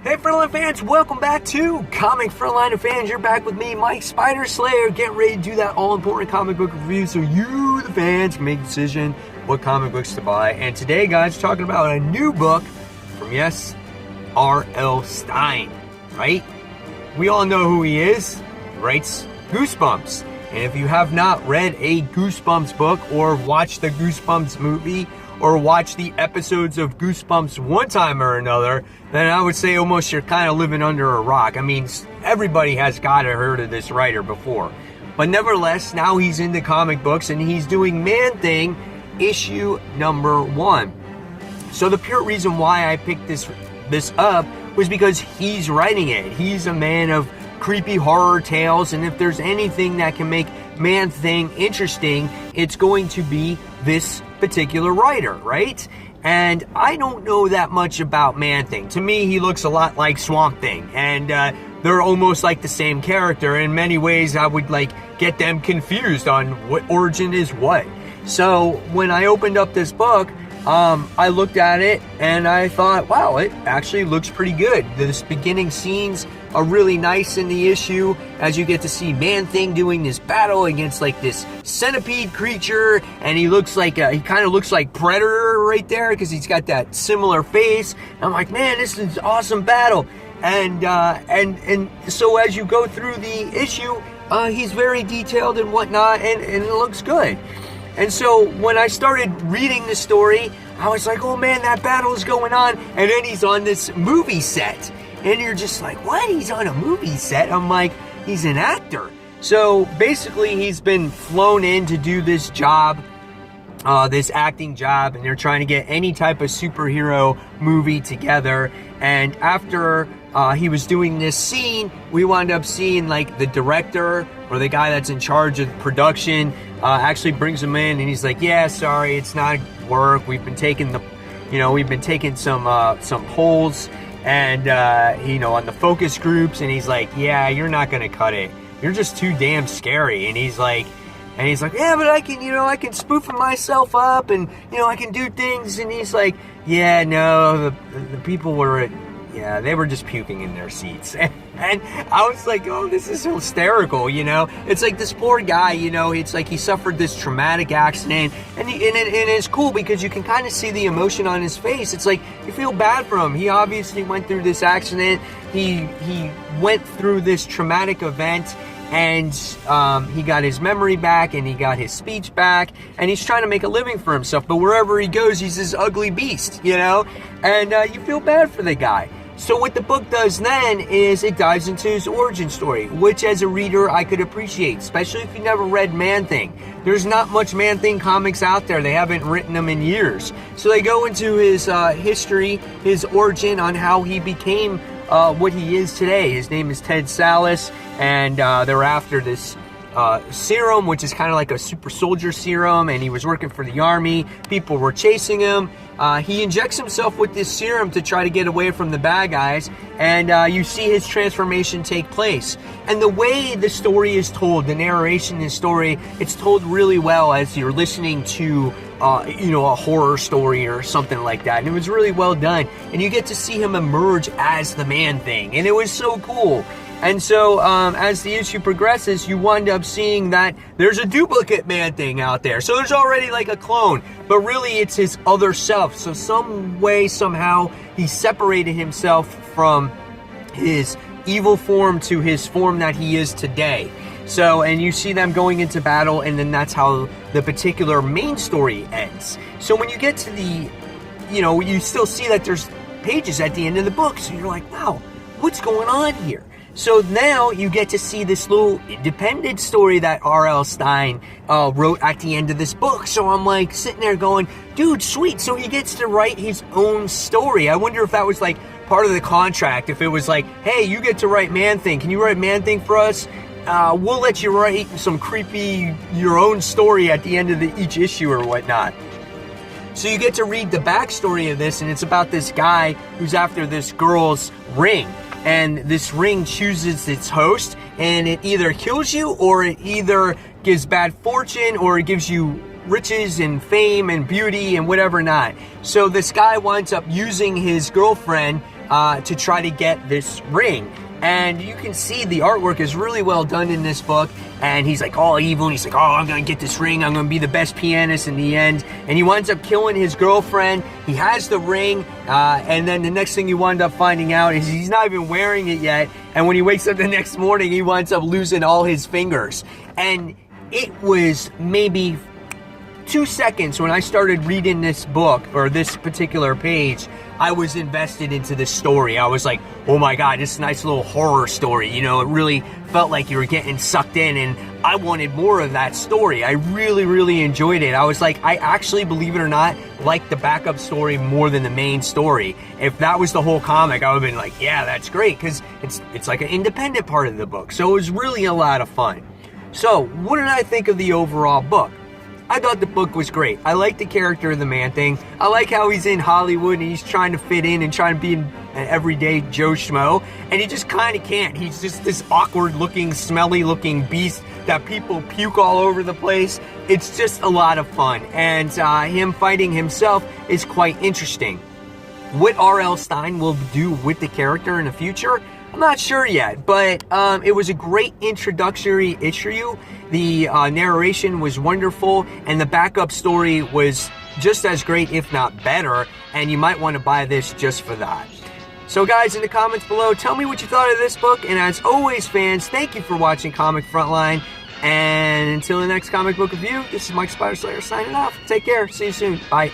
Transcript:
Hey Frontline fans, welcome back to Comic Frontline fans. You're back with me, Mike Spider Slayer, getting ready to do that all-important comic book review so you, the fans, can make a decision what comic books to buy. And today, guys, we're talking about a new book from, yes, R.L. Stine, right? We all know who he is. He writes Goosebumps. And if you have not read a Goosebumps book or watched the Goosebumps movie or watched the episodes of Goosebumps one time or another, then I would say almost you're kind of living under a rock. I mean, everybody has got to heard of this writer before. But nevertheless, now he's into comic books and he's doing Man-Thing issue number 1. So the pure reason why I picked this up was because he's writing it. He's a man of creepy horror tales, and if there's anything that can make Man-Thing interesting, it's going to be this particular writer, right? And I don't know that much about Man-Thing. To me, he looks a lot like Swamp Thing, and they're almost like the same character. In many ways, I would get them confused on what origin is what. So when I opened up this book, I looked at it and I thought, wow, it actually looks pretty good. This beginning scenes are really nice in the issue as you get to see Man-Thing doing this battle against this centipede creature, and he looks like he kind of looks like Predator right there because he's got that similar face. And I'm like, man, this is an awesome battle. And so as you go through the issue, he's very detailed and whatnot, and it looks good. And so when I started reading the story, I was like, oh man, that battle is going on. And then he's on this movie set. And you're just like, what? He's on a movie set? I'm like, he's an actor. So basically, he's been flown in to do this job, this acting job. And they're trying to get any type of superhero movie together. And after he was doing this scene, we wound up seeing the director or the guy that's in charge of production actually brings him in, and he's like, yeah, sorry, it's not work. We've been taking some polls and on the focus groups, and he's like, yeah, you're not gonna cut it. You're just too damn scary. And he's like, yeah, but I can spoof myself up, and I can do things. And he's like, yeah, no, the people were they were just puking in their seats. And I was like, oh, this is hysterical, It's like this poor guy, it's like he suffered this traumatic accident. And it's cool because you can kind of see the emotion on his face. It's like you feel bad for him. He obviously went through this accident. He went through this traumatic event. And he got his memory back, and he got his speech back, and he's trying to make a living for himself. But wherever he goes, he's this ugly beast, And you feel bad for the guy. So what the book does then is it dives into his origin story, which as a reader I could appreciate, especially if you never read Man-Thing. There's not much Man-Thing comics out there. They haven't written them in years. So they go into his history, his origin, on how he became what he is today. His name is Ted Sallis, and they're after this serum, which is kind of like a super soldier serum, and he was working for the army. People were chasing him. He injects himself with this serum to try to get away from the bad guys, and you see his transformation take place. And the way the story is told, the narration in the story, it's told really well as you're listening to a horror story or something like that. And it was really well done. And you get to see him emerge as the Man-Thing, and it was so cool. And so, as the issue progresses, you wind up seeing that there's a duplicate Man-Thing out there. So there's already a clone, but really it's his other self. So some way, somehow, he separated himself from his evil form to his form that he is today. So, and you see them going into battle, and then that's how the particular main story ends. So when you get to the, you still see that there's pages at the end of the book. So you're like, wow, what's going on here? So now you get to see this little independent story that R.L. Stine wrote at the end of this book. So I'm sitting there going, dude, sweet. So he gets to write his own story. I wonder if that was part of the contract. If it was hey, you get to write Man-Thing. Can you write Man-Thing for us? We'll let you write some creepy, your own story at the end of each issue or whatnot. So you get to read the backstory of this, and it's about this guy who's after this girl's ring. And this ring chooses its host, and it either kills you, or it either gives bad fortune, or it gives you riches and fame and beauty and whatever not. So this guy winds up using his girlfriend to try to get this ring. And you can see the artwork is really well done in this book. And he's like all evil. And he's like, oh, I'm going to get this ring. I'm going to be the best pianist in the end. And he winds up killing his girlfriend. He has the ring. And then the next thing you wind up finding out is he's not even wearing it yet. And when he wakes up the next morning, he winds up losing all his fingers. And it was maybe 2 seconds when I started reading this book, or this particular page, I was invested into this story. I was like, oh my God, this is a nice little horror story. You know, it really felt like you were getting sucked in, and I wanted more of that story. I really, really enjoyed it. I was like, I actually, believe it or not, liked the backup story more than the main story. If that was the whole comic, I would have been like, yeah, that's great, because it's like an independent part of the book. So it was really a lot of fun. So, what did I think of the overall book? I thought the book was great. I like the character of the Man-Thing. I like how he's in Hollywood and he's trying to fit in and trying to be an everyday Joe Schmo, and he just kind of can't. He's just this awkward-looking, smelly-looking beast that people puke all over the place. It's just a lot of fun, and him fighting himself is quite interesting. What R.L. Stine will do with the character in the future, I'm not sure yet, but it was a great introductory issue. The narration was wonderful, and the backup story was just as great, if not better, and you might want to buy this just for that. So guys, in the comments below, tell me what you thought of this book, and as always, fans, thank you for watching Comic Frontline, and until the next comic book review, this is Mike Spider Slayer signing off. Take care. See you soon. Bye.